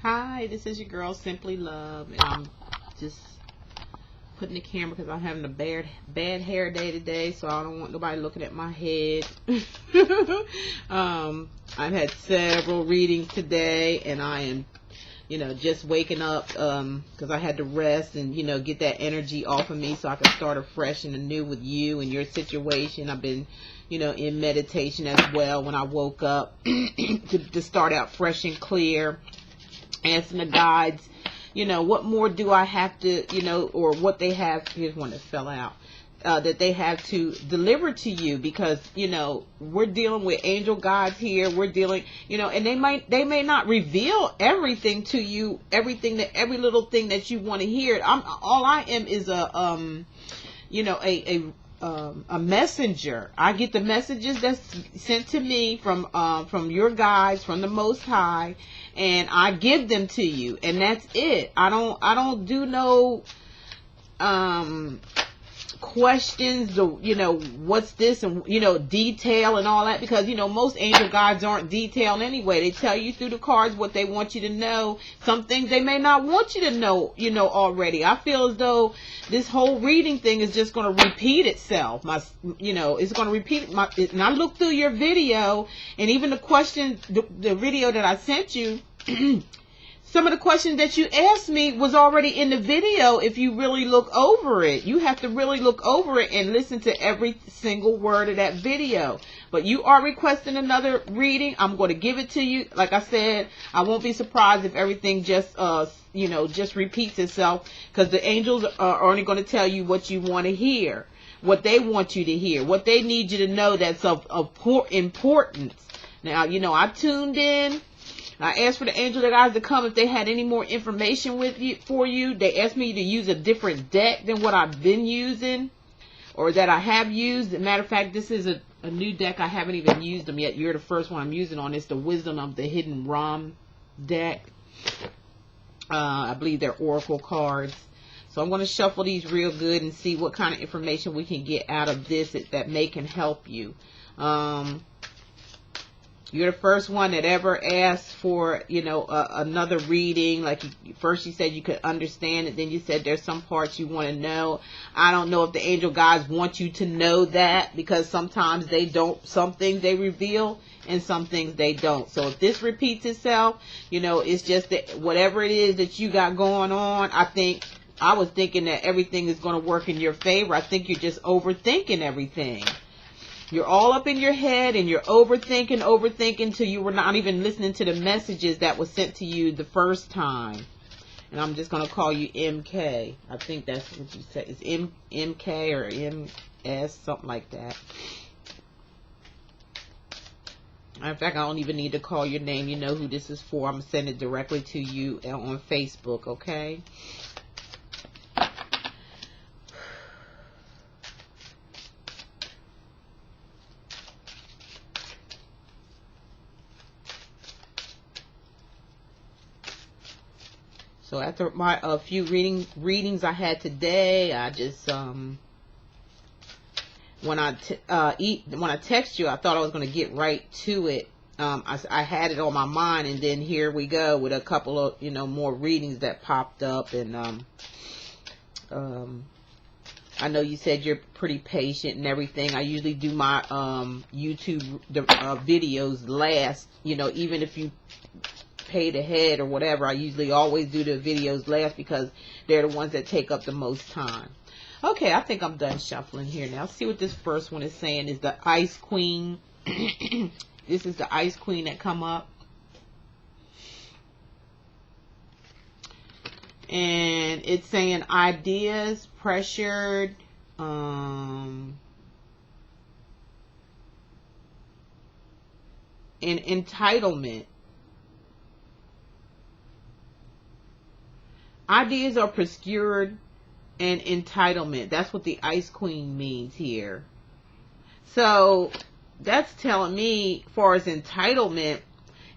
Hi, this is your girl Simply Love, and I'm just putting the camera because I'm having a bad hair day today, so I don't want nobody looking at my head. I've had several readings today, and I am, just waking up because I had to rest and get that energy off of me so I can start afresh and anew with you and your situation. I've been in meditation as well when I woke up to start out fresh and clear, asking the guides, what more do I have to, or what they have, here's one that fell out, that they have to deliver to you, because, we're dealing with angel guides here. We're dealing, and they may not reveal everything to you, every little thing that you want to hear. All I am is a messenger. I get the messages that's sent to me from your guides, from the Most High, and I give them to you, and that's it. I don't do no questions, what's this, and detail and all that, because most angel guides aren't detailed anyway. They tell you through the cards what they want you to know. Some things they may not want you to know already. I feel as though this whole reading thing is just going to repeat itself. It's going to repeat and I looked through your video, and even the question, the video that I sent you, some of the questions that you asked me was already in the video. If you really look over it, you have to really look over it and listen to every single word of that video. But you are requesting another reading. I'm going to give it to you. Like I said, I won't be surprised if everything just repeats itself, because the angels are only going to tell you what you want to hear, what they want you to hear, what they need you to know that's of importance. Now, I tuned in. I asked for the angel guys to come if they had any more information for you. They asked me to use a different deck than what I've been using, or that I have used. As a matter of fact, this is a new deck. I haven't even used them yet. You're the first one I'm using on. It's the Wisdom of the Hidden Ram deck. I believe they're oracle cards. So I'm going to shuffle these real good and see what kind of information we can get out of this that can help you. You're the first one that ever asked for, another reading. Like, first you said you could understand it, then you said there's some parts you want to know. I don't know if the angel guides want you to know that, because sometimes they don't. Some things they reveal, and some things they don't. So if this repeats itself, it's just that whatever it is that you got going on, I was thinking that everything is going to work in your favor. I think you're just overthinking everything. You're all up in your head, and you're overthinking till you were not even listening to the messages that was sent to you the first time. And I'm just going to call you MK. I think that's what you said. It's MK or MS, something like that. In fact, I don't even need to call your name. You know who this is for. I'm going to send it directly to you on Facebook, okay? So after my few readings I had today, I just when I text you, I thought I was going to get right to it. I had it on my mind, and then here we go with a couple of more readings that popped up. And I know you said you're pretty patient and everything. I usually do my YouTube videos last. Even if you paid ahead or whatever, I usually always do the videos last, because they're the ones that take up the most time. Okay, I think I'm done shuffling here now. See what this first one is saying. Is the Ice Queen. This is the Ice Queen that come up, and it's saying ideas, pressured, and entitlement. Ideas are pressured and entitlement. That's what the Ice Queen means here. So that's telling me, as far as entitlement,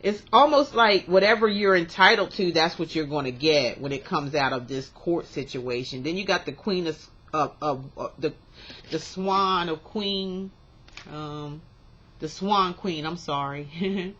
it's almost like whatever you're entitled to, that's what you're going to get when it comes out of this court situation. Then you got the Queen of the Swan of Queen, the Swan Queen. I'm sorry.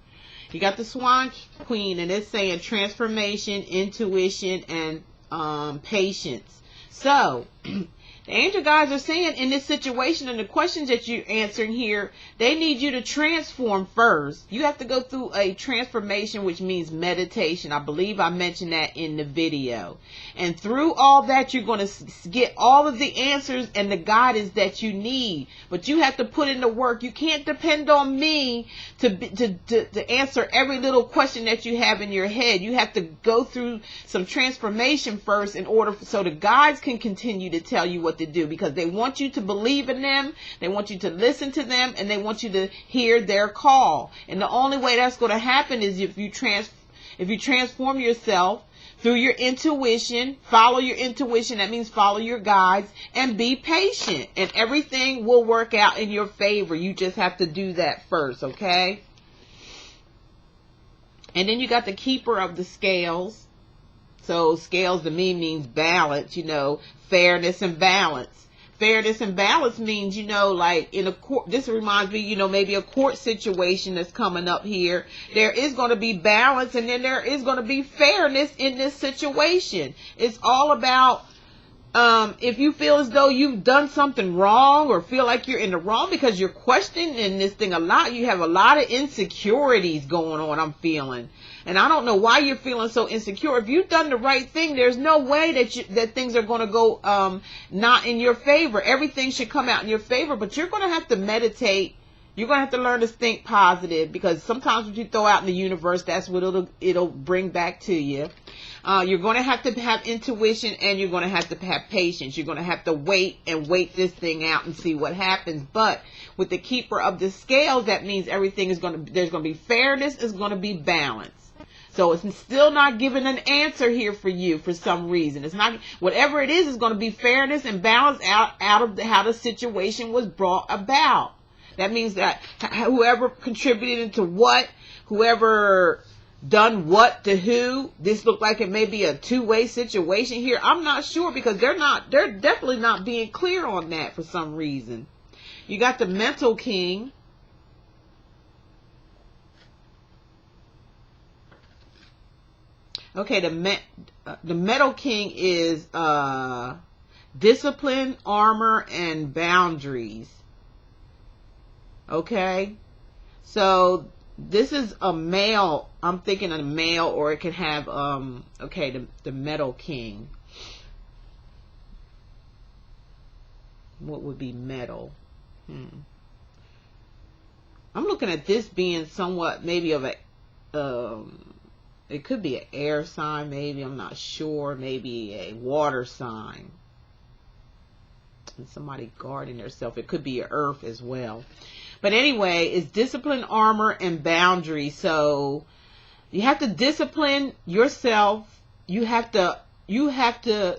You got the Swan Queen, and it's saying transformation, intuition, and patience. So the angel guides are saying in this situation and the questions that you're answering here, they need you to transform first. You have to go through a transformation, which means meditation. I believe I mentioned that in the video. And through all that, you're going to get all of the answers and the guidance that you need. But you have to put in the work. You can't depend on me to answer every little question that you have in your head. You have to go through some transformation first in order so the guides can continue to tell you what to do, because they want you to believe in them, they want you to listen to them, and they want you to hear their call. And the only way that's going to happen is if you transform yourself through your intuition. Follow your intuition. That means follow your guides and be patient, and everything will work out in your favor. You just have to do that first, okay? And then you got the keeper of the scales. So scales to me means balance, fairness and balance. Fairness and balance means, like in a court, this reminds me, maybe a court situation that's coming up here. There is going to be balance, and then there is going to be fairness in this situation. It's all about, if you feel as though you've done something wrong or feel like you're in the wrong because you're questioning this thing a lot, you have a lot of insecurities going on, I'm feeling. And I don't know why you're feeling so insecure. If you've done the right thing, there's no way that things are going to go not in your favor. Everything should come out in your favor, but you're going to have to meditate. You're going to have to learn to think positive, because sometimes what you throw out in the universe, that's what it'll bring back to you. You're going to have intuition, and you're going to have patience. You're going to have to wait this thing out and see what happens. But with the keeper of the scales, that means everything there's going to be fairness, is going to be balance. So it's still not giving an answer here for you for some reason. It's not, whatever it is going to be fairness and balance out of how the situation was brought about. That means that whoever contributed to what, whoever done what to who, this looked like it may be a two-way situation here. I'm not sure, because they're definitely not being clear on that for some reason. You got the mental king. Okay, the metal king is discipline, armor, and boundaries. Okay, so this is a male. I'm thinking a male, or it can have okay, the metal king. What would be metal? I'm looking at this being somewhat maybe of a it could be an air sign, maybe, I'm not sure, maybe a water sign. And somebody guarding themselves. It could be an earth as well. But anyway, it's discipline, armor, and boundary. So you have to discipline yourself. You have to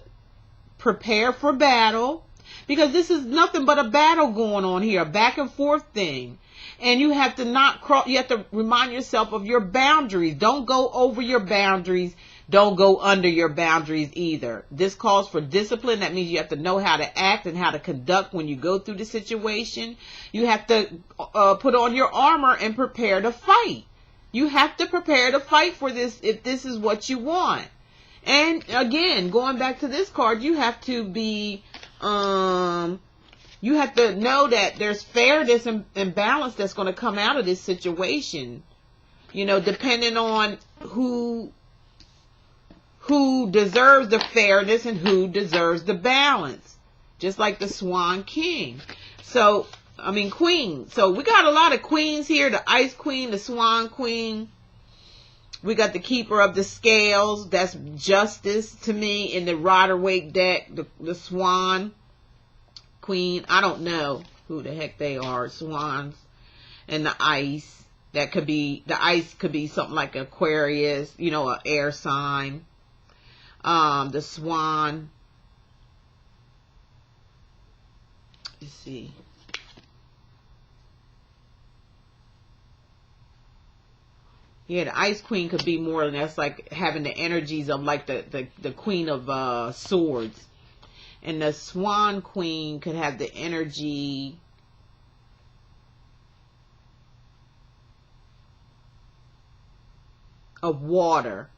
prepare for battle, because this is nothing but a battle going on here, a back and forth thing. And you have to you have to remind yourself of your boundaries. Don't go over your boundaries. Don't go under your boundaries either. This calls for discipline. That means you have to know how to act and how to conduct when you go through the situation. You have to put on your armor and prepare to fight. You have to prepare to fight for this if this is what you want. And again, going back to this card, you have to be you have to know that there's fairness and balance that's going to come out of this situation. Depending on who deserves the fairness and who deserves the balance. Just like the Swan King. Queen. So we got a lot of queens here. The Ice Queen, the Swan Queen. We got the Keeper of the Scales. That's justice to me in the Rider-Waite deck. The Swan Queen. I don't know who the heck they are. Swans. And the Ice. The Ice could be something like Aquarius. An air sign. The Swan. Let's see. Yeah, the Ice Queen could be more than that's like having the energies of like the Queen of Swords. And the Swan Queen could have the energy . of water.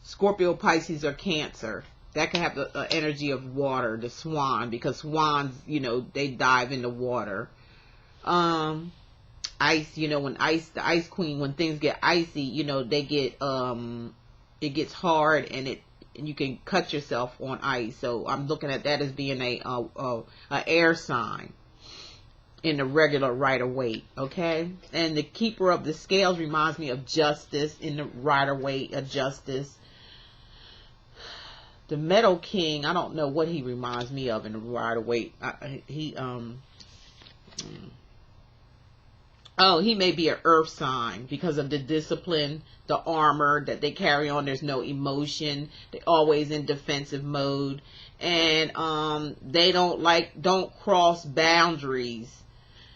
Scorpio, Pisces, or Cancer. That can have the energy of water, the swan, because swans, you know, they dive in the water. Ice, you know, when the ice queen, when things get icy, you know, they get, it gets hard and you can cut yourself on ice. So I'm looking at that as being a air sign in the regular Rider-Waite, okay? And the keeper of the scales reminds me of Justice in the Rider-Waite, a Justice. The Metal King, I don't know what he reminds me of in the Rider-Waite. He may be an earth sign because of the discipline, the armor that they carry on. There's no emotion. They're always in defensive mode. And they don't cross boundaries.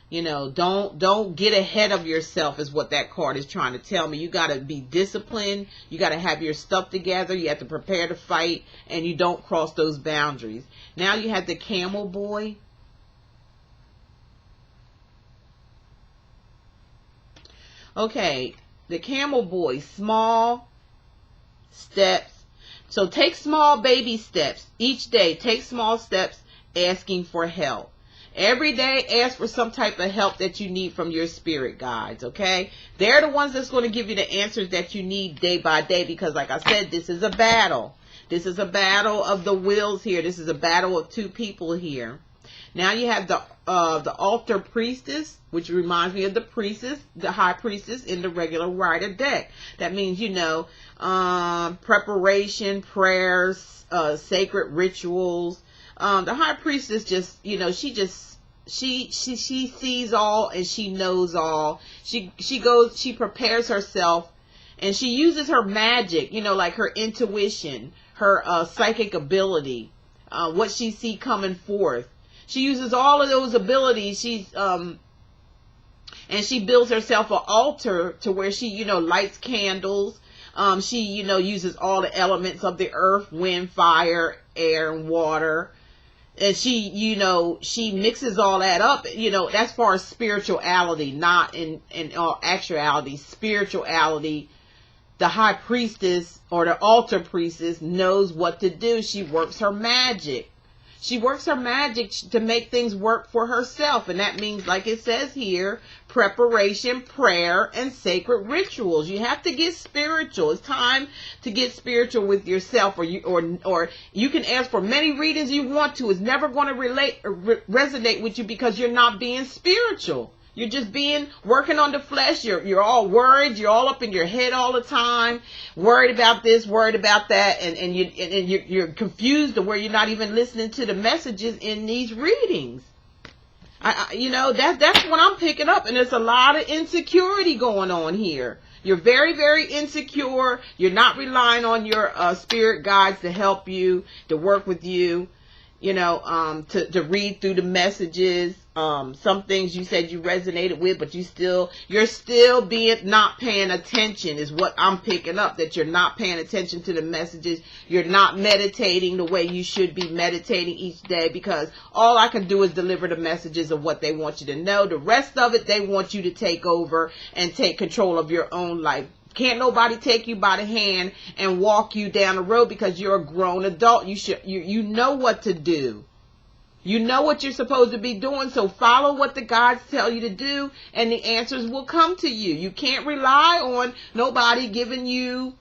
You know, don't get ahead of yourself is what that card is trying to tell me. You got to be disciplined. You got to have your stuff together. You have to prepare to fight, and you don't cross those boundaries. Now you have the Camel Boy. Okay, the Camel Boy, small steps. So take small baby steps each day. Take small steps asking for help. Every day, ask for some type of help that you need from your spirit guides, okay? They're the ones that's going to give you the answers that you need day by day because, like I said, this is a battle. This is a battle of the wills here. This is a battle of two people here. Now you have the altar priestess, which reminds me of the priestess, the high priestess in the regular Rider deck. That means, you know, preparation, prayers, sacred rituals. The high priestess just, you know, she sees all and she knows all. She prepares herself and she uses her magic, you know, like her intuition, her psychic ability, what she see coming forth. She uses all of those abilities. And she builds herself an altar to where she, you know, lights candles. She, you know, uses all the elements of the earth, wind, fire, air, and water. And she, you know, she mixes all that up, you know, as far as spirituality, not in actuality, spirituality. The high priestess or the altar priestess knows what to do. She works her magic. She works her magic to make things work for herself. And that means, like it says here, preparation, prayer, and sacred rituals. You have to get spiritual. It's time to get spiritual with yourself, or you can ask for many readings you want to. It's never going to resonate with you because you're not being spiritual. You're just working on the flesh. You're all worried. You're all up in your head all the time, worried about this, worried about that, and you're confused to where you're not even listening to the messages in these readings. You know, that's what I'm picking up, and there's a lot of insecurity going on here. You're very, very insecure. You're not relying on your spirit guides to help you, to work with you, you know, to read through the messages. Some things you said you resonated with, but you're still not paying attention is what I'm picking up, that you're not paying attention to the messages. You're not meditating the way you should be meditating each day, because all I can do is deliver the messages of what they want you to know. The rest of it, they want you to take over and take control of your own life. Can't nobody take you by the hand and walk you down the road because you're a grown adult. You know what to do. You know what you're supposed to be doing, so follow what the guides tell you to do, and the answers will come to you. You can't rely on nobody giving you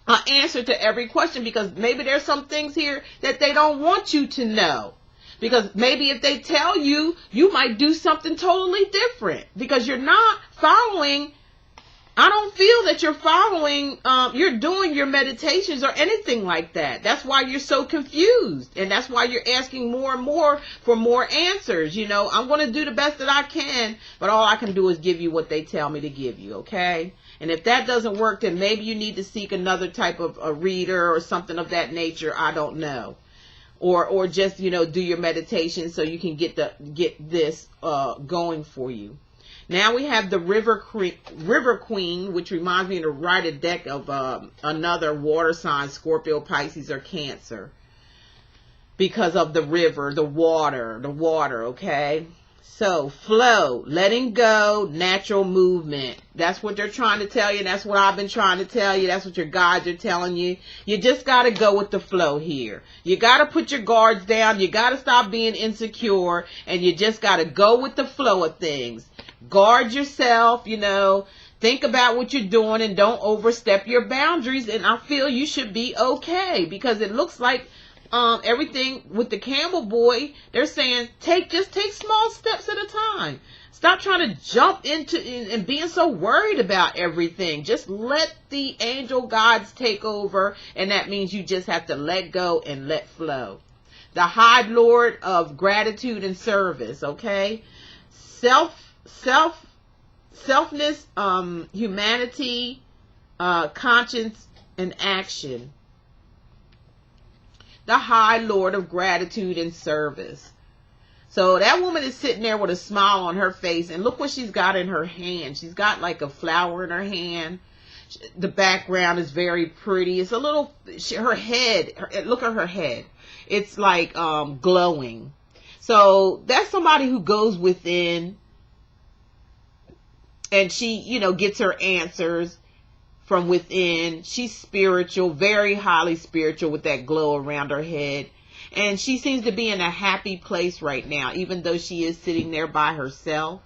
an answer to every question, because maybe there's some things here that they don't want you to know. Because maybe if they tell you, you might do something totally different, because you're not following. I don't feel that you're following, you're doing your meditations or anything like that. That's why you're so confused. And that's why you're asking more and more for more answers. You know, I'm going to do the best that I can, but all I can do is give you what they tell me to give you, okay? And if that doesn't work, then maybe you need to seek another type of a reader or something of that nature. I don't know. Or just, you know, do your meditation so you can get this going for you. Now we have the River Queen, which reminds me of the Rider deck of another water sign, Scorpio, Pisces, or Cancer. Because of the river, the water, okay? So flow, letting go, natural movement. That's what they're trying to tell you. That's what I've been trying to tell you. That's what your guides are telling you. You just got to go with the flow here. You got to put your guards down. You got to stop being insecure, and you just got to go with the flow of things. Guard yourself, think about what you're doing and don't overstep your boundaries. And I feel you should be okay, because it looks like everything with the Campbell boy, they're saying just take small steps at a time. Stop trying to jump into and being so worried about everything. Just let the angel gods take over, and that means you just have to let go and let flow. The High Lord of gratitude and service, okay? Selfness, humanity, conscience, and action. The High Lord of gratitude and service. So that woman is sitting there with a smile on her face, and look what she's got in her hand. She's got like a flower in her hand. The background is very pretty. It's a little, her head, look at her head. It's like glowing. So that's somebody who goes within, and she, gets her answers from within. She's spiritual, very highly spiritual, with that glow around her head. And she seems to be in a happy place right now, even though she is sitting there by herself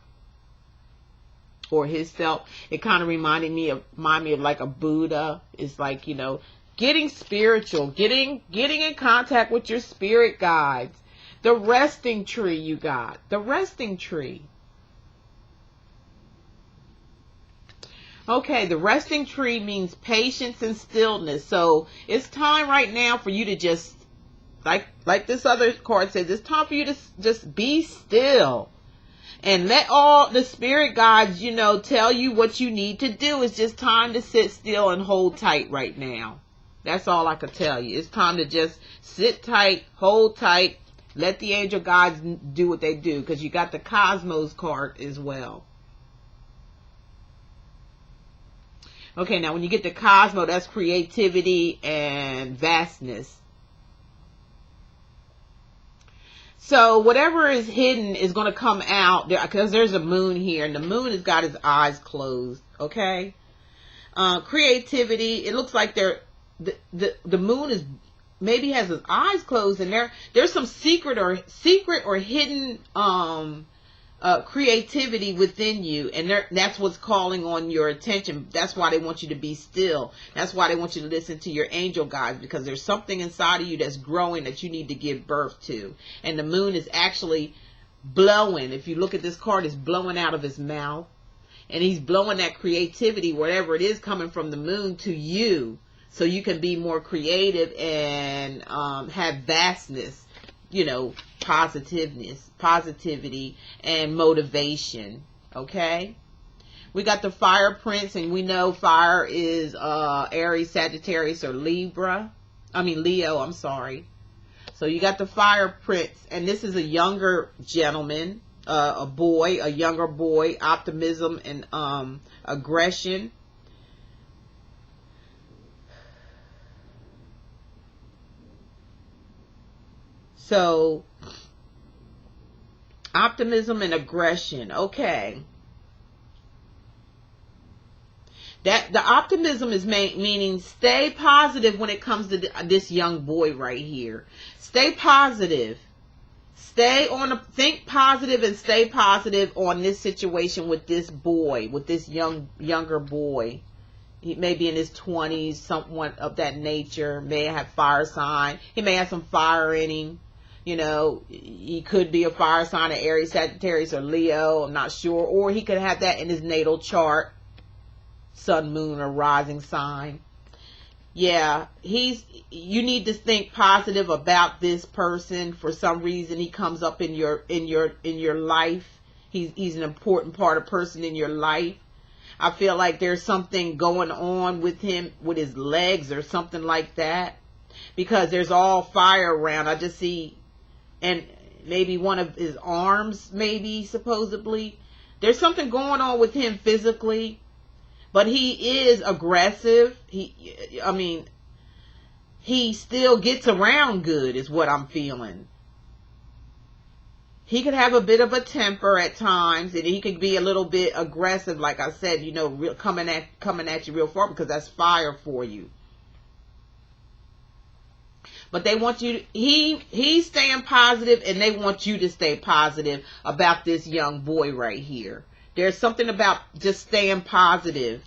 or himself. It kind of remind me of like a Buddha. It's like, getting spiritual, getting in contact with your spirit guides. The resting tree you got. The resting tree. Okay, the resting tree means patience and stillness. So it's time right now for you to just, like this other card says, it's time for you to just be still. And let all the spirit guides, tell you what you need to do. It's just time to sit still and hold tight right now. That's all I could tell you. It's time to just sit tight, hold tight, let the angel guides do what they do. Because you got the Cosmos card as well. Okay, now when you get the Cosmo, that's creativity and vastness. So whatever is hidden is going to come out, because there's a moon here, and the moon has got his eyes closed, okay? Creativity, it looks like the moon is maybe has his eyes closed, and there's some secret or hidden creativity within you, and that's what's calling on your attention. That's why they want you to be still. That's why they want you to listen to your angel guides, because there's something inside of you that's growing that you need to give birth to. And the moon is actually blowing. If you look at this card, it's blowing out of his mouth, and he's blowing that creativity, whatever it is, coming from the moon to you, so you can be more creative and have vastness, positivity and motivation. Okay, we got the Fire Prince, and we know fire is Aries, Sagittarius, or Leo. I'm sorry. So you got the Fire Prince, and this is a younger gentleman, a younger boy, optimism and aggression. So, optimism and aggression. Okay. That the optimism is meaning stay positive when it comes to this young boy right here. Stay positive. Think positive and stay positive on this situation with this boy, with this younger boy. He may be in his 20s, somewhat of that nature. May have fire sign. He may have some fire in him. He could be a fire sign of Aries, Sagittarius, or Leo. I'm not sure. Or he could have that in his natal chart. Sun, moon, or rising sign. Yeah, you need to think positive about this person. For some reason, he comes up in your life. He's an important person in your life. I feel like there's something going on with him, with his legs or something like that, because there's all fire around. I just see, and maybe one of his arms, maybe, supposedly. There's something going on with him physically, but he is aggressive. He still gets around good, is what I'm feeling. He could have a bit of a temper at times, and he could be a little bit aggressive, like I said, you know, coming at you real far, because that's fire for you. But they want you, he's staying positive, and they want you to stay positive about this young boy right here. There's something about just staying positive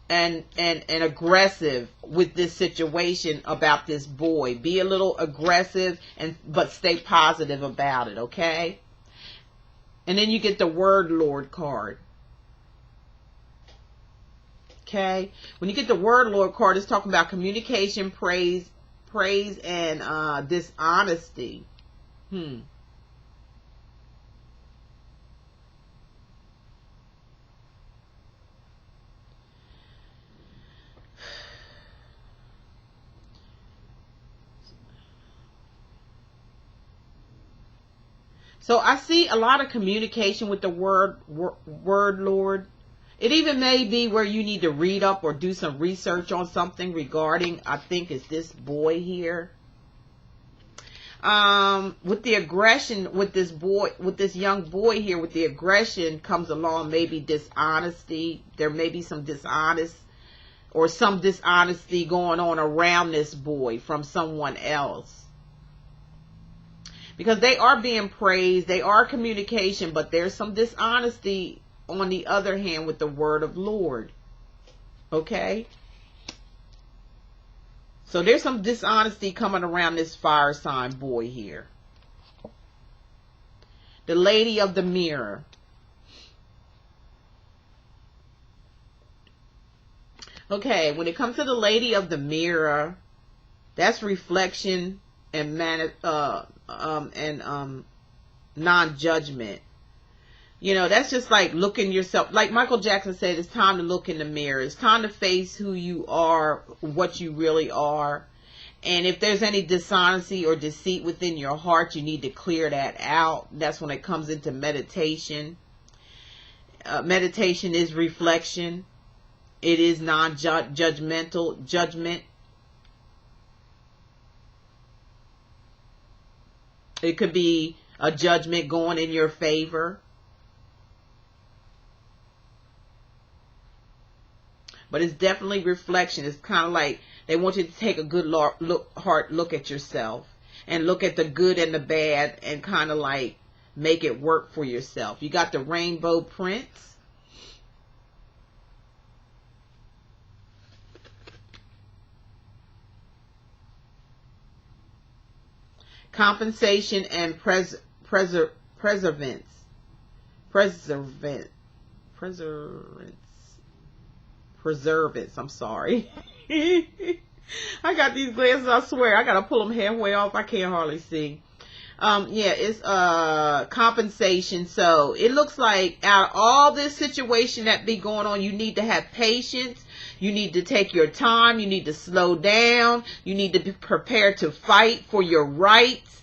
and aggressive with this situation about this boy. Be a little aggressive, but stay positive about it, okay? And then you get the Word Lord card. Okay? When you get the Word Lord card, it's talking about communication, praise and dishonesty. So I see a lot of communication with the word Lord. It even may be where you need to read up or do some research on something regarding, I think it's this boy here. With the aggression with this young boy here, with the aggression comes along maybe dishonesty. There may be some dishonesty going on around this boy from someone else. Because they are being praised, they are communication, but there's some dishonesty on the other hand with the word of Lord. Okay? So there's some dishonesty coming around this fire sign boy here. The Lady of the Mirror. Okay, when it comes to the Lady of the Mirror, that's reflection and non-judgment. You know, that's just like looking yourself, like Michael Jackson said, it's time to look in the mirror. It's time to face who you are, what you really are. And if there's any dishonesty or deceit within your heart, you need to clear that out. That's when it comes into meditation. Meditation is reflection. It is non-judgmental judgment. It could be a judgment going in your favor. But it's definitely reflection. It's kind of like they want you to take a good hard look at yourself and look at the good and the bad and kind of like make it work for yourself. You got the Rainbow Prince. Compensation and preservance. I'm sorry. I got these glasses, I swear. I got to pull them halfway off. I can't hardly see. Yeah, it's compensation. So it looks like out of all this situation that be going on, you need to have patience. You need to take your time. You need to slow down. You need to be prepared to fight for your rights.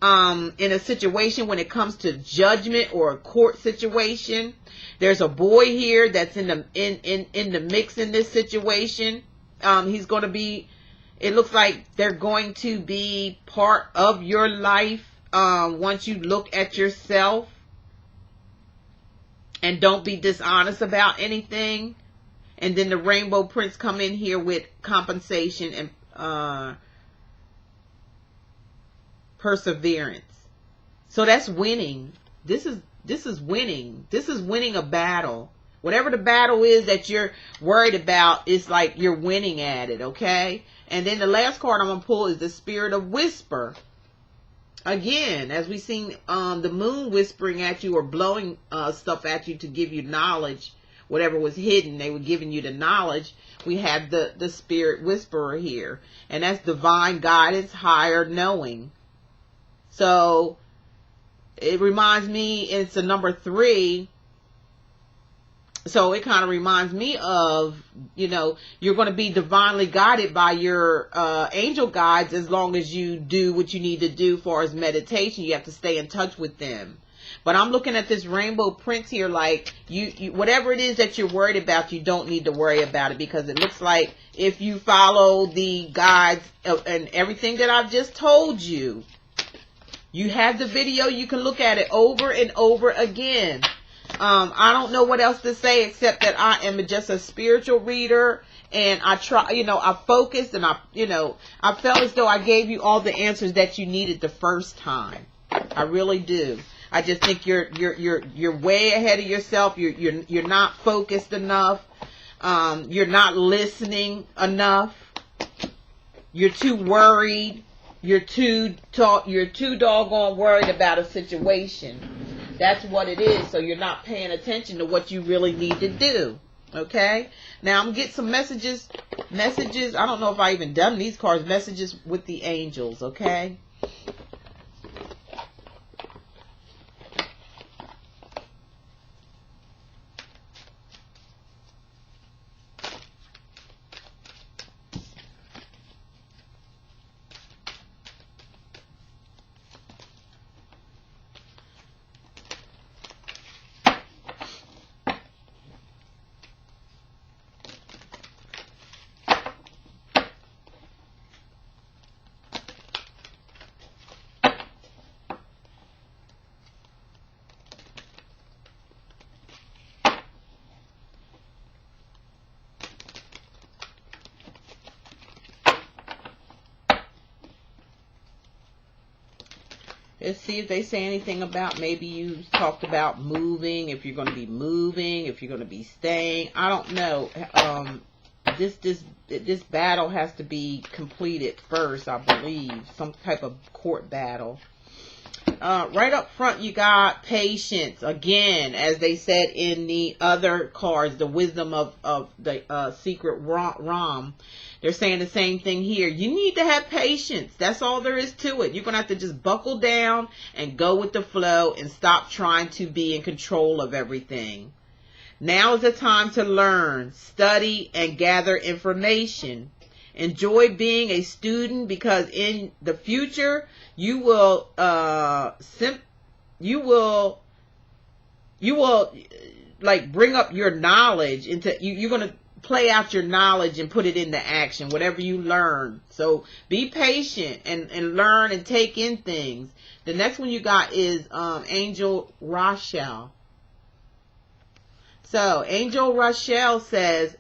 In a situation when it comes to judgment or a court situation, there's a boy here that's in the mix in this situation. He's going to be, it looks like they're going to be part of your life once you look at yourself and don't be dishonest about anything. And then the Rainbow Prince come in here with compensation and perseverance. So that's winning. This is winning. This is winning a battle. Whatever the battle is that you're worried about, it's like you're winning at it, okay? And then the last card I'm going to pull is the Spirit of Whisper. Again, as we seen the moon whispering at you or blowing stuff at you to give you knowledge, whatever was hidden, they were giving you the knowledge. We have the Spirit Whisperer here. And that's divine guidance, higher knowing. So it reminds me, it's a number 3. So it kind of reminds me of, you know, you're going to be divinely guided by your angel guides as long as you do what you need to do as far as meditation. You have to stay in touch with them. But I'm looking at this Rainbow Prince here, like you whatever it is that you're worried about, you don't need to worry about it, because it looks like if you follow the guides and everything that I've just told you, You have the video. You can look at it over and over again. I don't know what else to say except that I am just a spiritual reader, and I try, I focused, and I felt as though I gave you all the answers that you needed the first time. I really do. I just think you're way ahead of yourself. You're not focused enough. You're not listening enough. You're too worried. You're too doggone worried about a situation. That's what it is. So you're not paying attention to what you really need to do. Okay? Now I'm gonna get some messages. I don't know if I even done these cards. Messages with the angels. Okay? Let's see if they say anything about, maybe you talked about moving, if you're going to be moving, if you're going to be staying. I don't know. This battle has to be completed first, I believe. Some type of court battle. Right up front, you got patience. Again, as they said in the other cards, the wisdom of the secret Ram. They're saying the same thing here. You need to have patience. That's all there is to it. You're going to have to just buckle down and go with the flow and stop trying to be in control of everything. Now is the time to learn, study, and gather information. Enjoy being a student, because in the future you will like bring up your knowledge into you're going to play out your knowledge and put it into action, whatever you learn. So be patient and learn and take in things. The next one you got is Angel Rochelle. So Angel Rochelle says,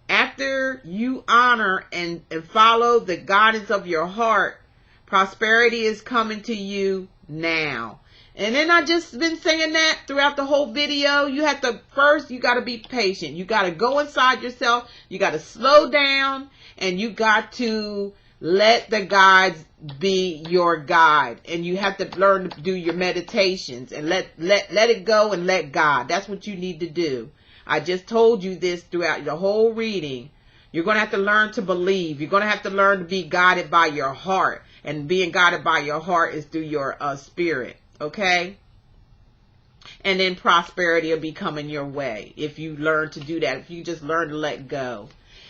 after you honor and follow the guidance of your heart, prosperity is coming to you now. And then I just been saying that throughout the whole video. You got to be patient. You got to go inside yourself. You got to slow down, and you got to let the guides be your guide. And you have to learn to do your meditations and let it go and let God. That's what you need to do. I just told you this throughout the whole reading. You're going to have to learn to believe. You're going to have to learn to be guided by your heart. And being guided by your heart is through your spirit. Okay? And then prosperity will be coming your way if you learn to do that. If you just learn to let go.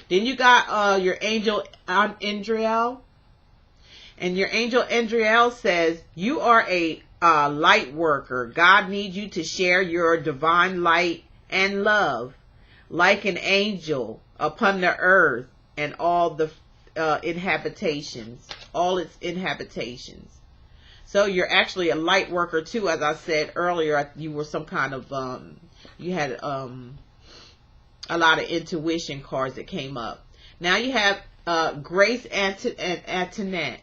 Then you got your angel Andriel. And your angel Andriel says, you are a light worker. God needs you to share your divine light and love like an angel upon the earth and all the inhabitations, all its inhabitations. So you're actually a light worker too. As I said earlier, you were some kind of you had a lot of intuition cards that came up. Now you have Grace Antoinette.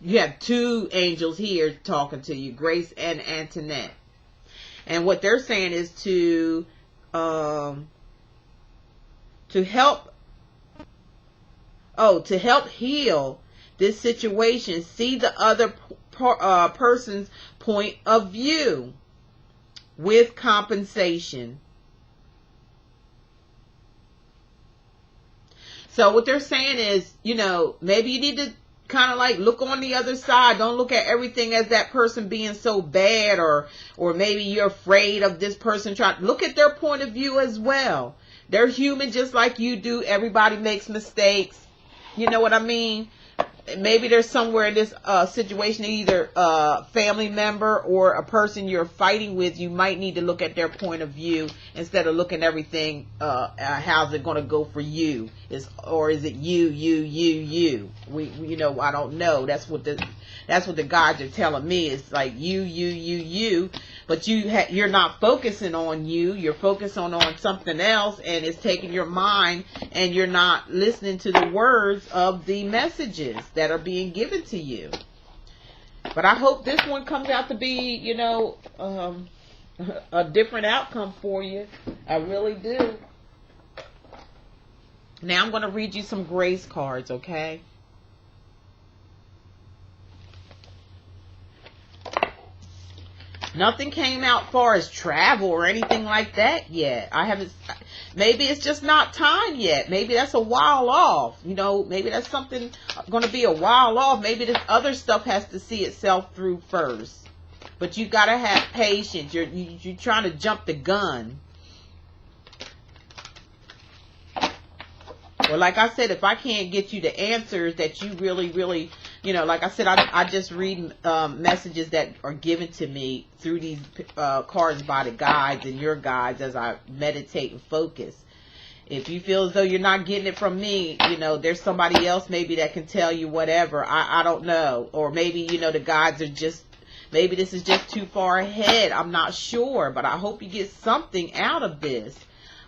You have two angels here talking to you, Grace and Antoinette. And what they're saying is to help heal this situation. See the other person's point of view with compensation. So what they're saying is, maybe you need to kind of like look on the other side. Don't look at everything as that person being so bad, or maybe you're afraid of this person trying. Look at their point of view as well. They're human just like you do. Everybody makes mistakes. You know what I mean? Maybe there's somewhere in this situation, either a family member or a person you're fighting with, you might need to look at their point of view instead of looking at everything, how's it going to go for you? Or is it you? I don't know. That's what That's what the gods are telling me. It's like you, but you're not focusing on you. You're focusing on something else, and it's taking your mind, and you're not listening to the words of the messages that are being given to you. But I hope this one comes out to be, you know, a different outcome for you. I really do. Now I'm going to read you some grace cards, okay? Nothing came out far as travel or anything like that yet. I haven't, maybe it's just not time yet. Maybe that's a while off. You know, maybe that's something going to be a while off. Maybe this other stuff has to see itself through first. But you got to have patience. You're trying to jump the gun. Well, like I said, if I can't get you the answers that you really, you know, like I said, I just read messages that are given to me through these cards by the guides and your guides as I meditate and focus. If you feel as though you're not getting it from me, you know, there's somebody else maybe that can tell you whatever. I don't know. Or maybe, you know, the guides are just, maybe this is just too far ahead. I'm not sure, but I hope you get something out of this.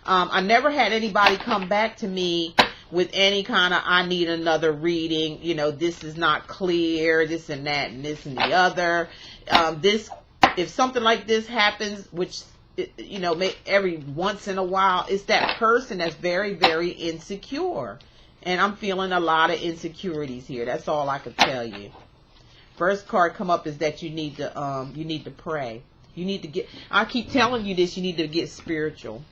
I never had anybody come back to me with any kind of, I need another reading, you know, this is not clear, this and that, and this and the other. If something like this happens, which, you know, every once in a while, it's that person that's very, very insecure. And I'm feeling a lot of insecurities here. That's all I can tell you. First card come up is that you need to pray. You need to get, I keep telling you this, you need to get spiritual.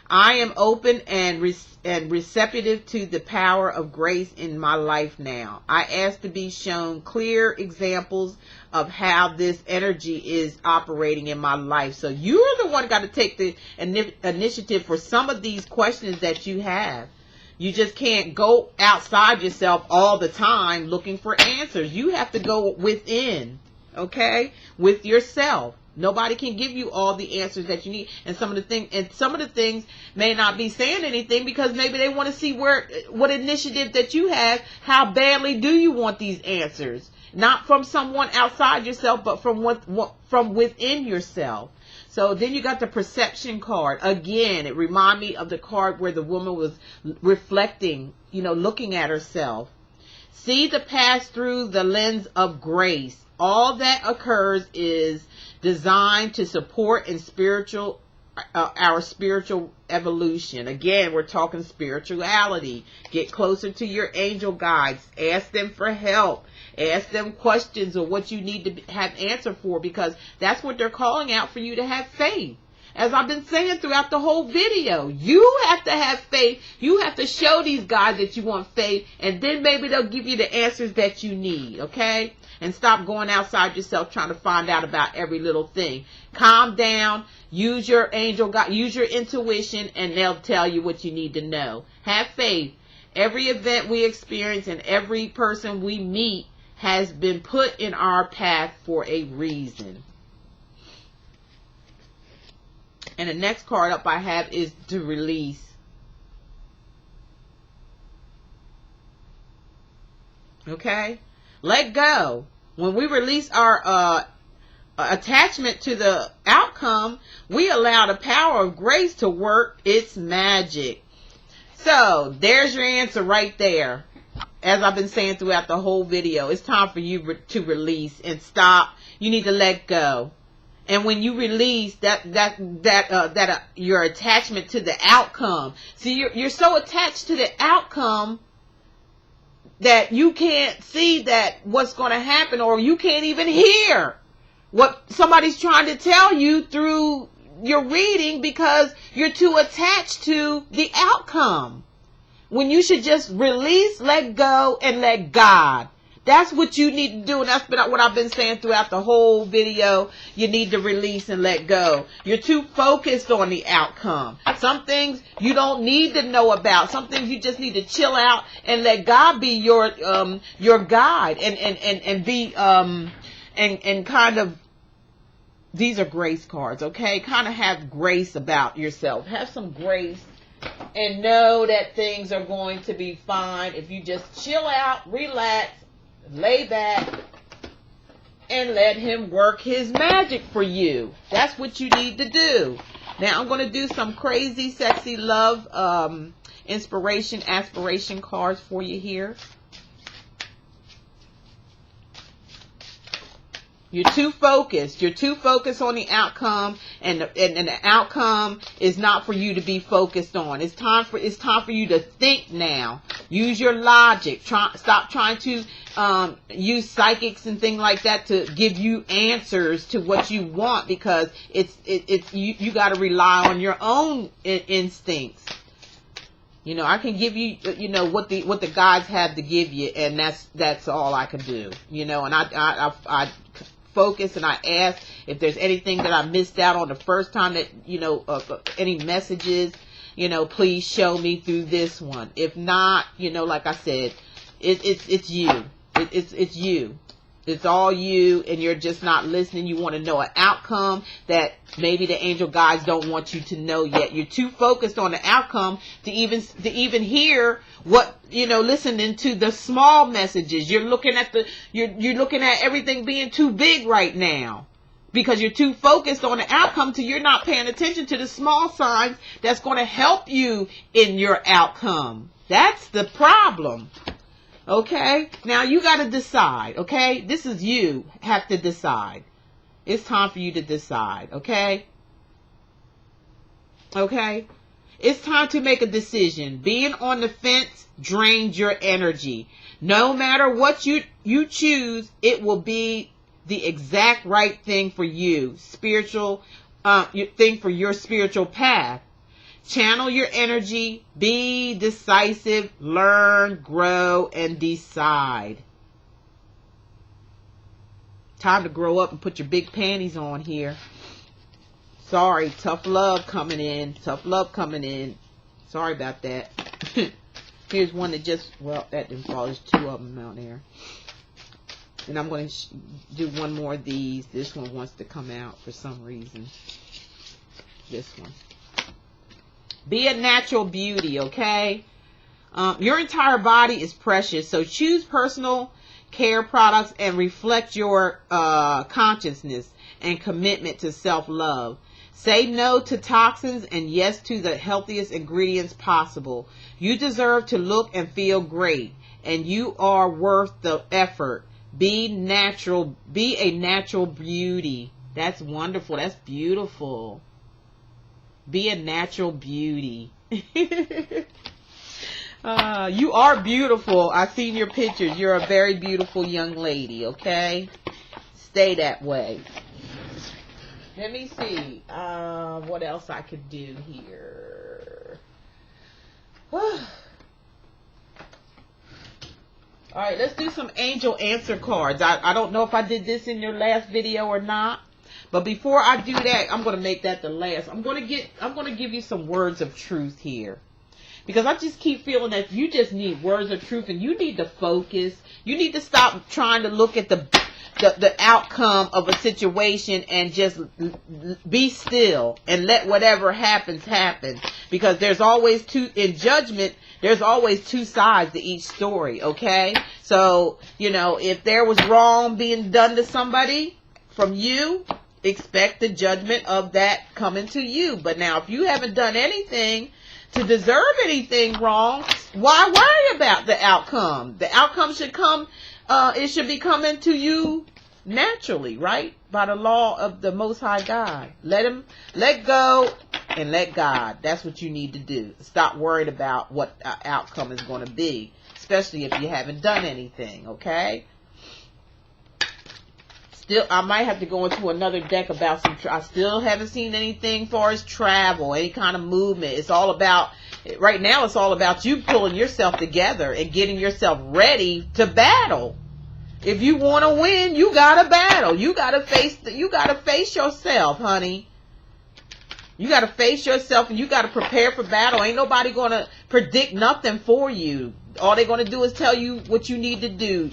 I am open and receptive to the power of grace in my life now. I ask to be shown clear examples of how this energy is operating in my life. So you're the one got to take the initiative for some of these questions that you have. You just can't go outside yourself all the time looking for answers. You have to go within, okay, with yourself. Nobody can give you all the answers that you need. And some of the things may not be saying anything because maybe they want to see what initiative that you have. How badly do you want these answers? Not from someone outside yourself, but from within yourself. So then you got the perception card. Again, it reminds me of the card where the woman was reflecting, you know, looking at herself. See the past through the lens of grace. All that occurs is designed to support and our spiritual evolution. Again, we're talking spirituality. Get closer to your angel guides. Ask them for help. Ask them questions or what you need to have answer for, because that's what they're calling out for you to have faith. As I've been saying throughout the whole video, you have to have faith. You have to show these guys that you want faith, and then maybe they'll give you the answers that you need, okay? And stop going outside yourself trying to find out about every little thing. Calm down. Use your angel God. Use your intuition, and they'll tell you what you need to know. Have faith. Every event we experience and every person we meet has been put in our path for a reason. And the next card up I have is to release. Okay? Let go. When we release our attachment to the outcome, we allow the power of grace to work its magic. So, there's your answer right there. As I've been saying throughout the whole video, it's time for you to release and stop. You need to let go. And when you release your attachment to the outcome, see, you're so attached to the outcome that you can't see that what's going to happen, or you can't even hear what somebody's trying to tell you through your reading because you're too attached to the outcome. When you should just release, let go, and let God. That's what you need to do, and that's what I've been saying throughout the whole video. You need to release and let go. You're too focused on the outcome. Some things you don't need to know about. Some things you just need to chill out and let God be your guide and be and kind of, these are grace cards, okay? Kind of have grace about yourself. Have some grace and know that things are going to be fine if you just chill out, relax, lay back, and let him work his magic for you. That's what you need to do. Now I'm going to do some crazy, sexy love inspiration, aspiration cards for you here. You're too focused. You're too focused on the outcome, and the outcome is not for you to be focused on. It's time for you to think now. Use your logic. Stop trying to use psychics and things like that to give you answers to what you want, because you got to rely on your own instincts. You know, I can give you, you know, what the gods have to give you, and that's all I can do. You know, and I focus and I ask if there's anything that I missed out on the first time, that, you know, any messages, you know, please show me through this one. If not, you know, like I said, it's you. It's you. It's all you, and you're just not listening. You want to know an outcome that maybe the angel guides don't want you to know yet. You're too focused on the outcome to even hear what, you know, listening to the small messages. You're looking at you're looking at everything being too big right now, because you're too focused on the outcome till you're not paying attention to the small signs that's going to help you in your outcome. That's the problem. Okay, now you got to decide. Okay, this is you have to decide. It's time for you to decide. Okay, it's time to make a decision. Being on the fence drains your energy. No matter what you choose, it will be the exact right thing for you. Thing for your spiritual path. Channel your energy, be decisive, learn, grow, and decide. Time to grow up and put your big panties on here. Sorry, tough love coming in. Tough love coming in. Sorry about that. Here's one that just, well, that didn't fall. There's two of them out there. And I'm going to do one more of these. This one wants to come out for some reason. This one. Be a natural beauty, okay? Your entire body is precious, so choose personal care products and reflect your consciousness and commitment to self-love. Say no to toxins and yes to the healthiest ingredients possible. You deserve to look and feel great, and you are worth the effort. Be natural. Be a natural beauty. That's wonderful. That's beautiful. Be a natural beauty. You are beautiful. I've seen your pictures. You're a very beautiful young lady, okay? Stay that way. Let me see what else I could do here. All right, let's do some angel answer cards. I don't know if I did this in your last video or not. But before I do that, I'm going to make that the last. I'm going to give you some words of truth here. Because I just keep feeling that you just need words of truth, and you need to focus. You need to stop trying to look at the outcome of a situation and just be still and let whatever happens happen. Because there's always in judgment, there's always two sides to each story, okay? So, you know, if there was wrong being done to somebody from you, expect the judgment of that coming to you. But now, if you haven't done anything to deserve anything wrong, why worry about the outcome? The outcome should come, it should be coming to you naturally, right? By the law of the Most High God. Let go and let God. That's what you need to do. Stop worrying about what outcome is going to be, especially if you haven't done anything, okay? Still, I might have to go into another deck about some. I still haven't seen anything as far as travel, any kind of movement. It's all about, right now, it's all about you pulling yourself together and getting yourself ready to battle. If you want to win, you gotta battle. You gotta face yourself, honey. You gotta face yourself, and you gotta prepare for battle. Ain't nobody gonna predict nothing for you. All they're gonna do is tell you what you need to do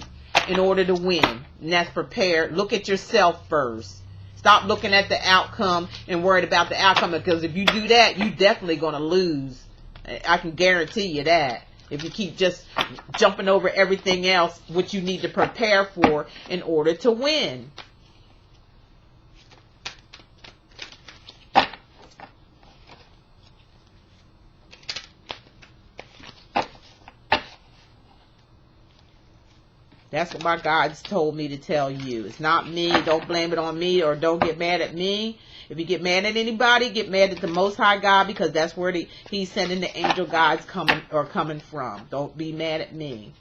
in order to win, and that's prepare. Look at yourself first. Stop looking at the outcome and worried about the outcome, because if you do that, you definitely going to lose. I can guarantee you that. if you keep just jumping over everything else, what you need to prepare for in order to win. That's what my guides told me to tell you. It's not me. Don't blame it on me, or don't get mad at me. If you get mad at anybody, get mad at the Most High God, because that's where he's sending the angel guides coming from. Don't be mad at me.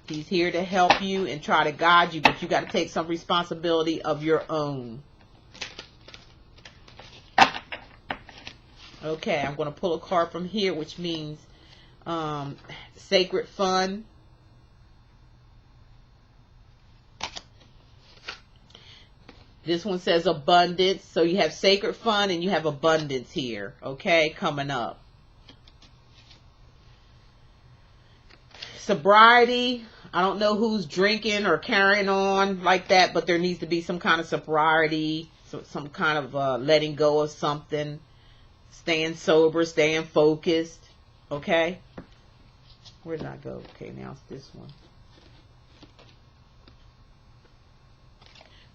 He's here to help you and try to guide you, but you got to take some responsibility of your own. Okay, I'm going to pull a card from here, which means sacred fun. This one says abundance. So you have sacred fun and you have abundance here. Okay, coming up. Sobriety. I don't know who's drinking or carrying on like that, but there needs to be some kind of sobriety. Some kind of letting go of something. Staying sober, staying focused. Okay. Where did I go? Okay, now it's this one.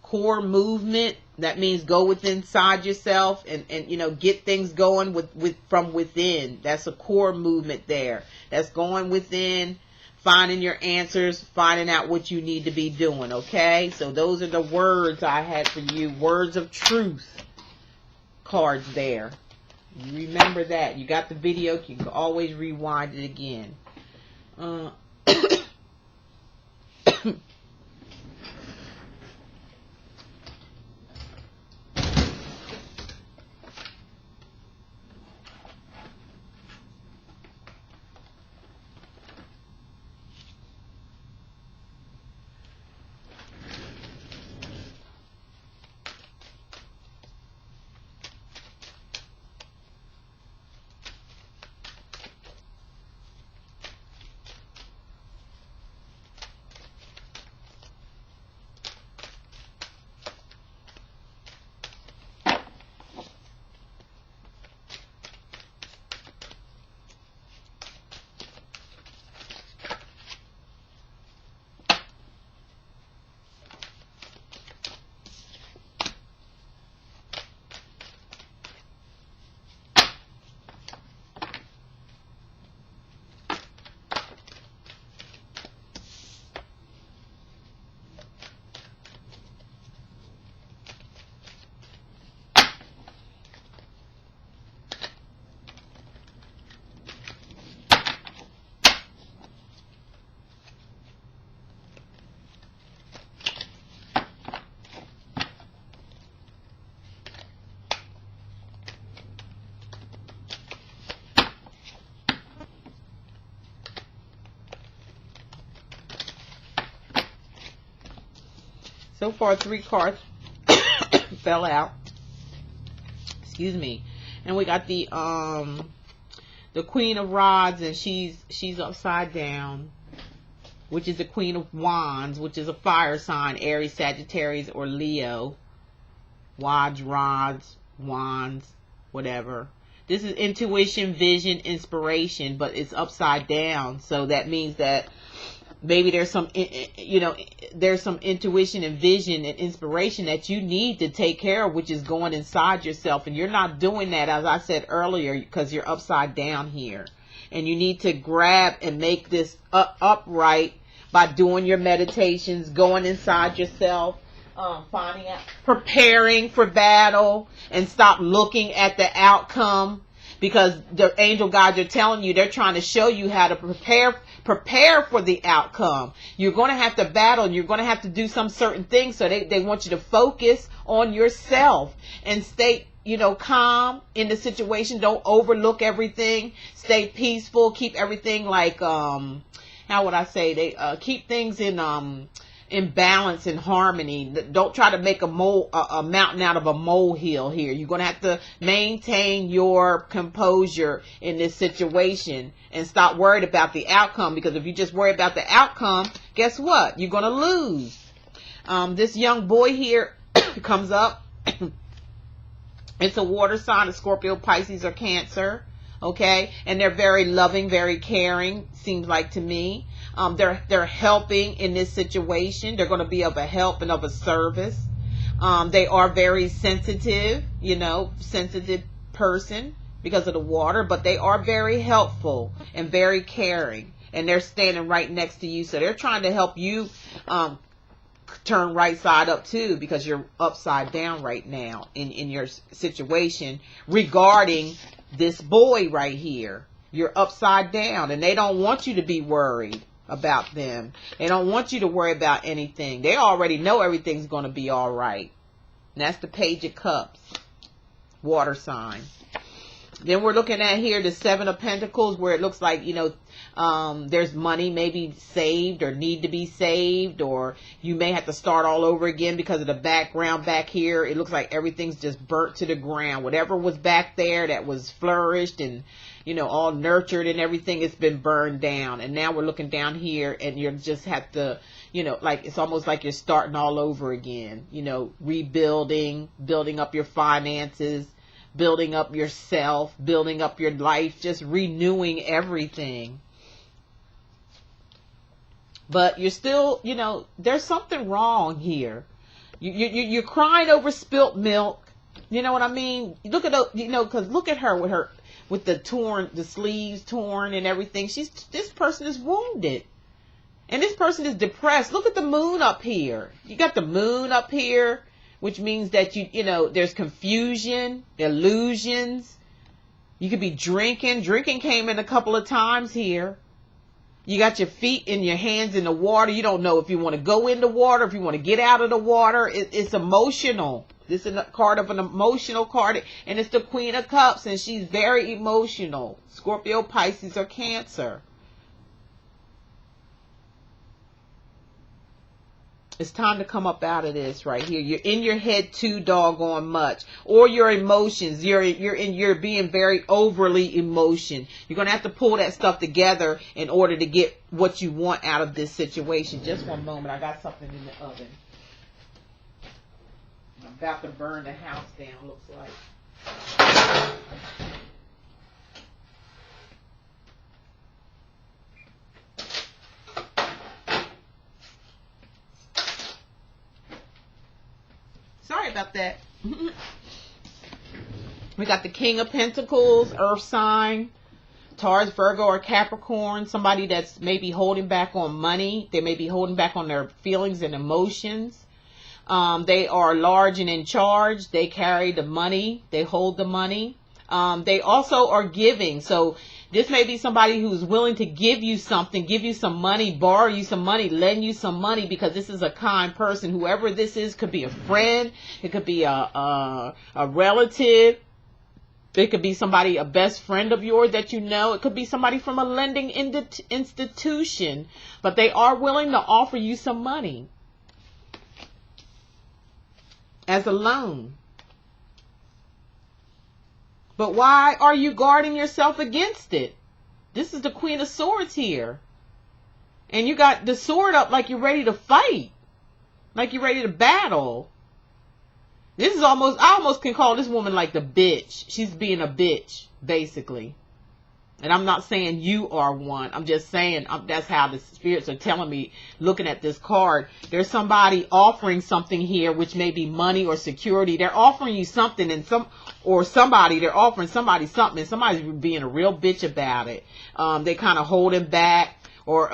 Core movement. That means go within inside yourself and you know, get things going from within. That's a core movement there. That's going within, finding your answers, finding out what you need to be doing. Okay, so those are the words I had for you. Words of truth cards there. You remember that. You got the video. You can always rewind it again. So far, 3 cards fell out. Excuse me. And we got the Queen of Rods, and she's upside down, which is the Queen of Wands, which is a fire sign, Aries, Sagittarius, or Leo. Rods, wands, whatever. This is intuition, vision, inspiration, but it's upside down. So that means that maybe there's some, you know, there's some intuition and vision and inspiration that you need to take care of, which is going inside yourself. And you're not doing that, as I said earlier, because you're upside down here. And you need to grab and make this upright by doing your meditations, going inside yourself, finding out, preparing for battle, and stop looking at the outcome, because the angel guides are telling you, they're trying to show you how to prepare for the outcome. You're going to have to battle, and you're going to have to do some certain things. So they want you to focus on yourself and stay, you know, calm in the situation. Don't overlook everything. Stay peaceful. Keep everything like, how would I say? They keep things in balance and harmony. Don't try to make a mountain out of a molehill here. You're going to have to maintain your composure in this situation and stop worried about the outcome, because if you just worry about the outcome, guess what? You're going to lose. This young boy here comes up. It's a water sign, a Scorpio, Pisces, or Cancer. Okay, and they're very loving, very caring, seems like to me. They're helping in this situation. They're going to be of a help and of a service. They are very sensitive, sensitive person because of the water, but they are very helpful and very caring, and they're standing right next to you, so they're trying to help you turn right side up too, because you're upside down right now in your situation regarding this boy right here. You're upside down, and they don't want you to be worried about them. They don't want you to worry about anything. They already know everything's going to be all right. And that's the Page of Cups, water sign. Then we're looking at here the Seven of Pentacles, where it looks like, there's money maybe saved or need to be saved, or you may have to start all over again because of the background back here. It looks like everything's just burnt to the ground. Whatever was back there that was flourished and, all nurtured and everything, it's been burned down. And now we're looking down here, and you just have to, like it's almost like you're starting all over again, rebuilding, building up your finances, building up yourself, building up your life, just renewing everything. But you're still, there's something wrong here. You're crying over spilt milk. You know what I mean? Look at, because look at her with the sleeves torn and everything. This person is wounded. And this person is depressed. Look at the moon up here. You got the moon up here, which means that there's confusion, illusions. You could be drinking. Drinking came in a couple of times here. You got your feet and your hands in the water. You don't know if you want to go in the water, if you want to get out of the water. It's emotional. This is a card of an emotional card, and it's the Queen of Cups, and she's very emotional. Scorpio, Pisces, or Cancer. It's time to come up out of this right here. You're in your head too doggone much, or your emotions. You're being very overly emotion. You're gonna have to pull that stuff together in order to get what you want out of this situation. Just one moment. I got something in the oven. I'm about to burn the house down. Looks like. Sorry about that. We got the King of Pentacles, Earth sign, Taurus, Virgo, or Capricorn. Somebody that's maybe holding back on money. They may be holding back on their feelings and emotions. They are large and in charge. They carry the money. They hold the money. They also are giving. So this may be somebody who's willing to give you something, give you some money, borrow you some money, lend you some money, because this is a kind person. Whoever this is could be a friend. It could be a relative. It could be somebody, a best friend of yours that you know. It could be somebody from a lending institution. But they are willing to offer you some money as a loan. But why are you guarding yourself against it? This is the Queen of Swords here. And you got the sword up like you're ready to fight. Like you're ready to battle. This is I almost can call this woman like the bitch. She's being a bitch, basically. And I'm not saying you are one. I'm just saying that's how the spirits are telling me, looking at this card. There's somebody offering something here, which may be money or security. They're offering you something, and they're offering somebody something, and somebody's being a real bitch about it. They kind of holding back, or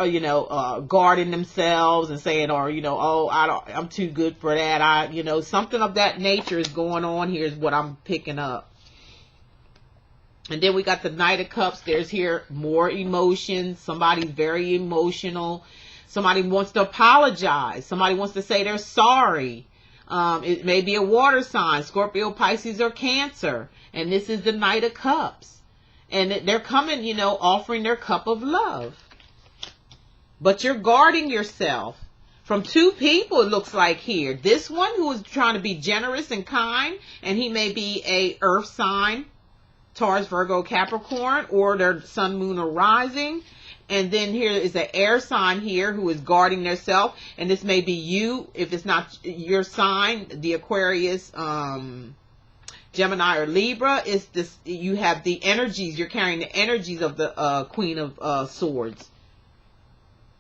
guarding themselves and saying, or I'm too good for that. Something of that nature is going on here, is what I'm picking up. And then we got the Knight of Cups. There's here more emotions. Somebody's very emotional. Somebody wants to apologize. Somebody wants to say they're sorry. It may be a water sign, Scorpio, Pisces, or Cancer. And this is the Knight of Cups. And they're coming, offering their cup of love. But you're guarding yourself from two people, it looks like here. This one who is trying to be generous and kind, and he may be a earth sign, Taurus, Virgo, Capricorn, or their sun, moon, or rising. And then here is an air sign here who is guarding themselves. And this may be you, if it's not your sign, the Aquarius, Gemini or Libra, is this, you have the energies, you're carrying the energies of the Queen of Swords.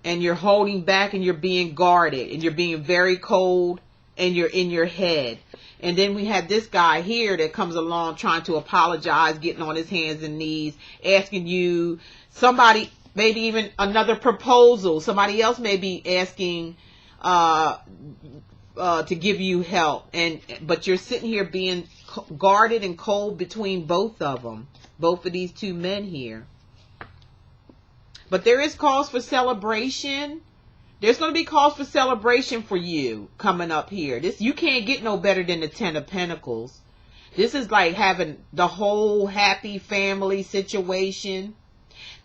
And you're holding back and you're being guarded and you're being very cold and you're in your head. And then we have this guy here that comes along trying to apologize, getting on his hands and knees, asking you, somebody, maybe even another proposal. Somebody else may be asking to give you help. But you're sitting here being guarded and cold between both of them. Both of these two men here. But there is cause for celebration. There's going to be cause for celebration for you coming up here. You can't get no better than the Ten of Pentacles. This is like having the whole happy family situation.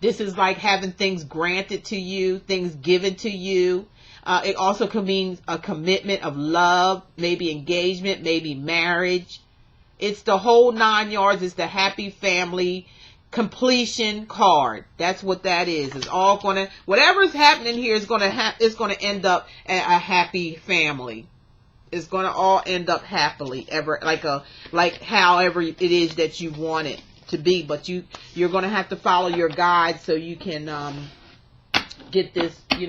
This is like having things granted to you, things given to you. It also can mean a commitment of love, maybe engagement, maybe marriage. It's the whole 9 yards. It's the happy family completion card. That's what that is. It's all gonna, whatever's happening here is gonna end up a happy family. It's gonna all end up happily, like however it is that you want it to be. But you're gonna have to follow your guides so you can get this, get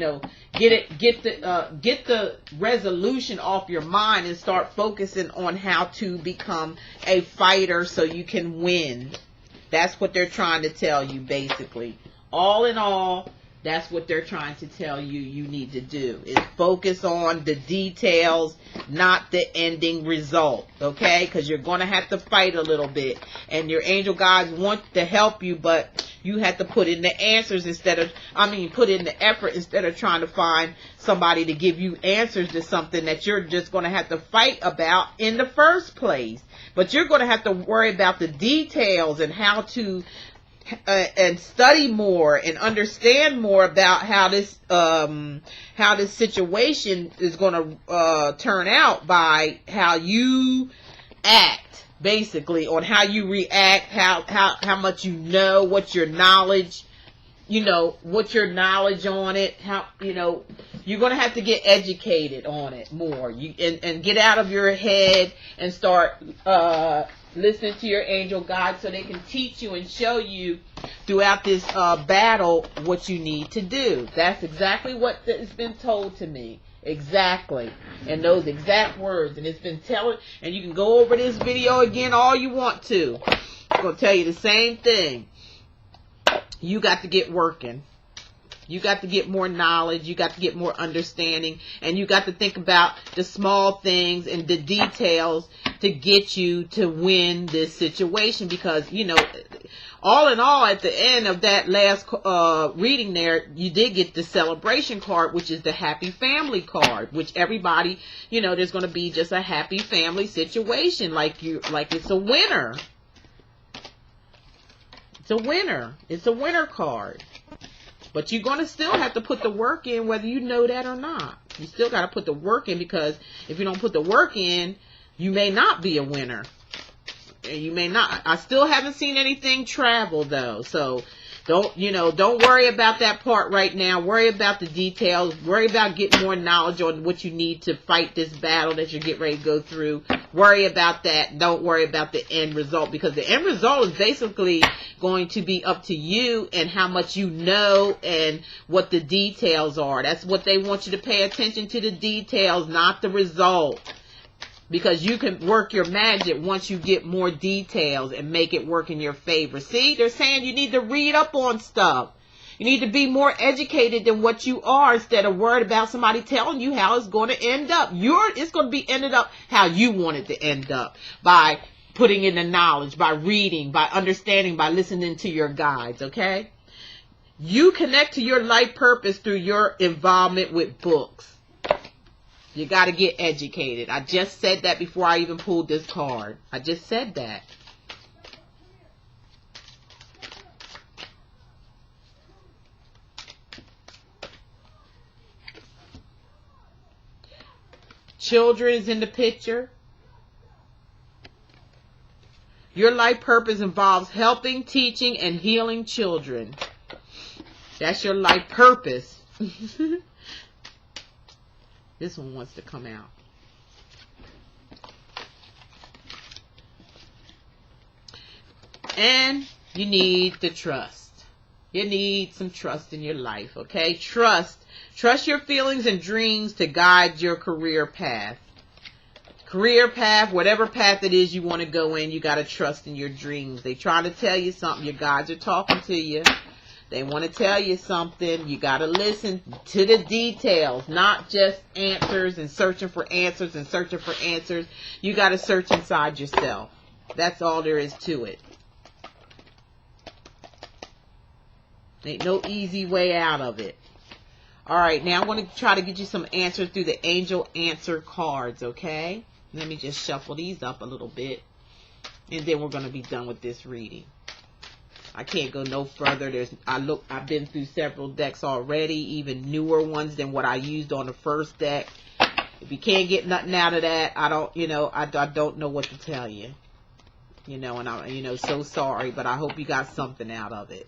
the resolution off your mind and start focusing on how to become a fighter so you can win. That's what they're trying to tell you, basically. All in all, that's what they're trying to tell you you need to do. Is focus on the details, not the ending result. Okay? Because you're going to have to fight a little bit. And your angel guides want to help you, but you have to put in the answers put in the effort instead of trying to find somebody to give you answers to something that you're just going to have to fight about in the first place. But you're going to have to worry about the details and how to and study more and understand more about how this situation is going to turn out by how you act, basically, on how you react, how much you know, what's your knowledge, what's your knowledge on it, you're going to have to get educated on it more. And get out of your head and start listening to your angel guides so they can teach you and show you throughout this battle what you need to do. That's exactly what has been told to me. Exactly. And those exact words. And it's been telling, and you can go over this video again all you want to. I'm going to tell you the same thing. You got to get working. You got to get more knowledge. You got to get more understanding. And you got to think about the small things and the details to get you to win this situation. Because, all in all, at the end of that last reading there, you did get the celebration card, which is the happy family card, which everybody, there's going to be just a happy family situation. Like it's a winner. It's a winner. It's a winner card. But you're going to still have to put the work in whether you know that or not. You still got to put the work in, because if you don't put the work in, you may not be a winner. You may not. I still haven't seen anything travel, though. So don't worry about that part right now. Worry about the details. Worry about getting more knowledge on what you need to fight this battle that you're getting ready to go through. Worry about that. Don't worry about the end result, because the end result is basically going to be up to you and how much you know and what the details are. That's what they want you to pay attention to, the details, not the result. Because you can work your magic once you get more details and make it work in your favor. See, they're saying you need to read up on stuff. You need to be more educated than what you are, instead of worried about somebody telling you how it's going to end up. It's going to be ended up how you want it to end up, by putting in the knowledge, by reading, by understanding, by listening to your guides, okay? You connect to your life purpose through your involvement with books. You got to get educated. I just said that before I even pulled this card. I just said that. Children is in the picture. Your life purpose involves helping, teaching, and healing children. That's your life purpose. This one wants to come out. And you need the trust. You need some trust in your life, okay? Trust your feelings and dreams to guide your career path. Career path, whatever path it is you want to go in, you got to trust in your dreams. They try to tell you something. Your guides are talking to you. They want to tell you something. You got to listen to the details, not just answers and searching for answers and searching for answers. You got to search inside yourself. That's all there is to it. Ain't no easy way out of it. All right, now I'm going to try to get you some answers through the angel answer cards, okay? Let me just shuffle these up a little bit, and then we're going to be done with this reading. I can't go no further. I've been through several decks already, even newer ones than what I used on the first deck. If you can't get nothing out of that, I don't know what to tell you. And I'm, so sorry, but I hope you got something out of it.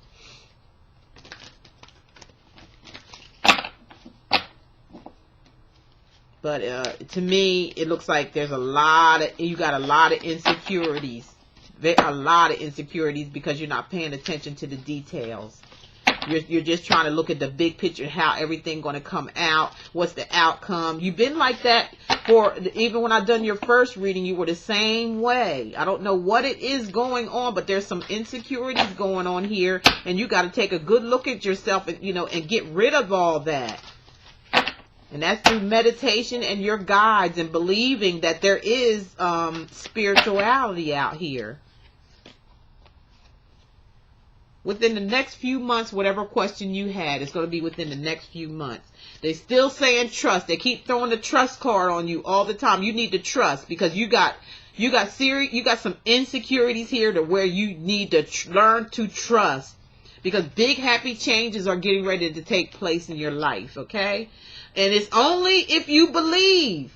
But to me, it looks like there's you got a lot of insecurities. A lot of insecurities because you're not paying attention to the details. You're just trying to look at the big picture, how everything going to come out, what's the outcome. You've been like that even when I done your first reading, you were the same way. I don't know what it is going on, but there's some insecurities going on here, and you got to take a good look at yourself and and get rid of all that. And that's through meditation and your guides and believing that there is spirituality out here. Within the next few months, whatever question you had, it's going to be within the next few months. They're still saying trust. They keep throwing the trust card on you all the time. You need to trust because you got some insecurities here to where you need to learn to trust. Because big happy changes are getting ready to take place in your life, okay? And it's only if you believe.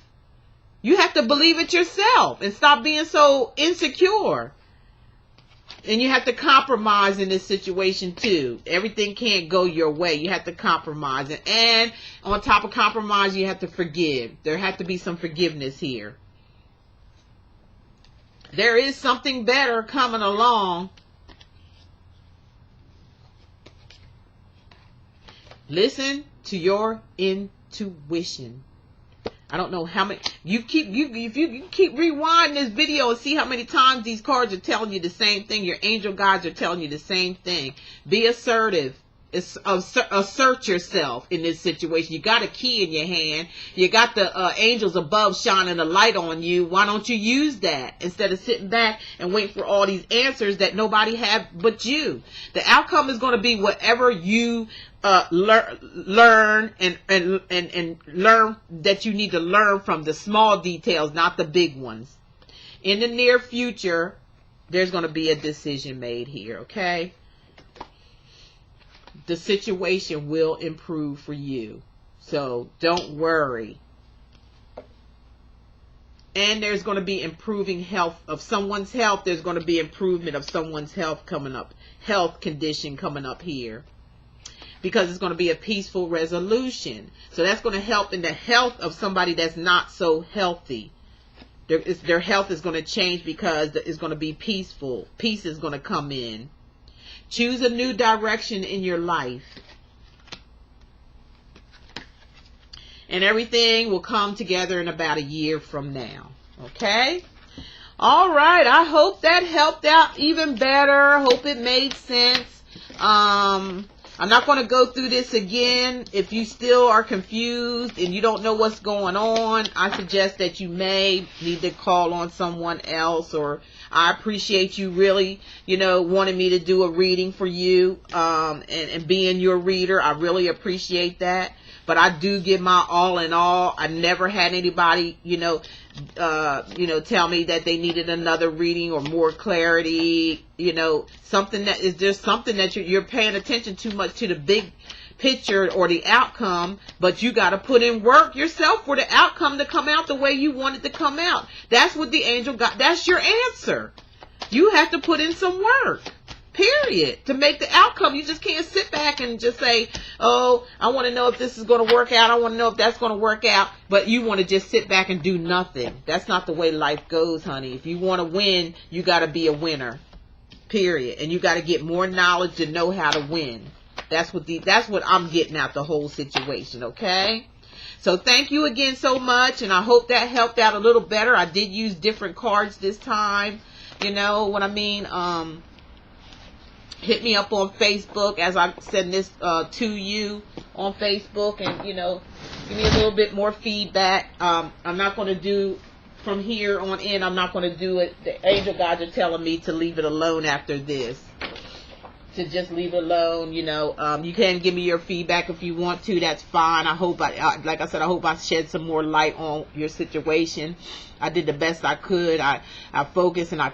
You have to believe it yourself and stop being so insecure. And you have to compromise in this situation too. Everything can't go your way. You have to compromise. And on top of compromise, you have to forgive. There has to be some forgiveness here. There is something better coming along. Listen to your intuition. I don't know how many you keep rewinding this video and see how many times these cards are telling you the same thing. Your angel guides are telling you the same thing. Be assertive. Assert yourself in this situation. You got a key in your hand. You got the angels above shining a light on you. Why don't you use that instead of sitting back and wait for all these answers that nobody have but you? The outcome is going to be whatever you learn and learn that you need to learn from the small details, not the big ones. In the near future, there's going to be a decision made here, okay? The situation will improve for you. So don't worry. And there's going to be improving health of someone's health. There's going to be improvement of someone's health coming up. Health condition coming up here. Because it's going to be a peaceful resolution. So that's going to help in the health of somebody that's not so healthy. Their health is going to change because it's going to be peaceful. Peace is going to come in. Choose a new direction in your life. And everything will come together in about a year from now. Okay? All right. I hope that helped out even better. I hope it made sense. I'm not going to go through this again. If you still are confused and you don't know what's going on, I suggest that you may need to call on someone else, or I appreciate you really, wanting me to do a reading for you, and being your reader. I really appreciate that. But I do give my all in all. I never had anybody, tell me that they needed another reading or more clarity. Something that is just something that you're paying attention too much to the big picture or the outcome, but you got to put in work yourself for the outcome to come out the way you want it to come out. That's what the angel got. That's your answer. You have to put in some work. Period. To make the outcome. You just can't sit back and just say, oh, I want to know if this is going to work out. I want to know if that's going to work out. But you want to just sit back and do nothing. That's not the way life goes, honey. If you want to win, you got to be a winner. Period. And you got to get more knowledge to know how to win. That's what I'm getting out the whole situation, okay? So thank you again so much, and I hope that helped out a little better. I did use different cards this time. You know what I mean? Hit me up on Facebook as I send this to you on Facebook, and, you know, give me a little bit more feedback. I'm not going to do, from here on in, I'm not going to do it. The angel guides are telling me to leave it alone after this. To just leave it alone, you know. You can give me your feedback if you want to. That's fine. I hope like I said, I hope I shed some more light on your situation. I did the best I could. I focused, and and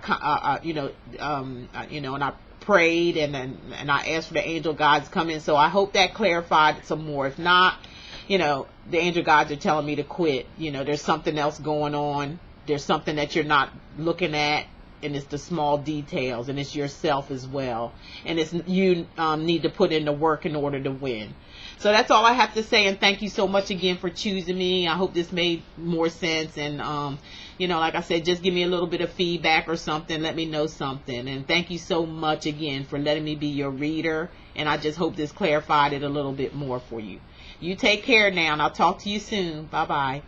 I prayed, and I asked for the angel guides to come in. So I hope that clarified some more. If not, you know, the angel guides are telling me to quit. You know, there's something else going on. There's something that you're not looking at. And it's the small details, and it's yourself as well. And it's you need to put in the work in order to win. So that's all I have to say, and thank you so much again for choosing me. I hope this made more sense, and you know, like I said, just give me a little bit of feedback or something. Let me know something, and thank you so much again for letting me be your reader. And I just hope this clarified it a little bit more for you. You take care now, and I'll talk to you soon. Bye bye.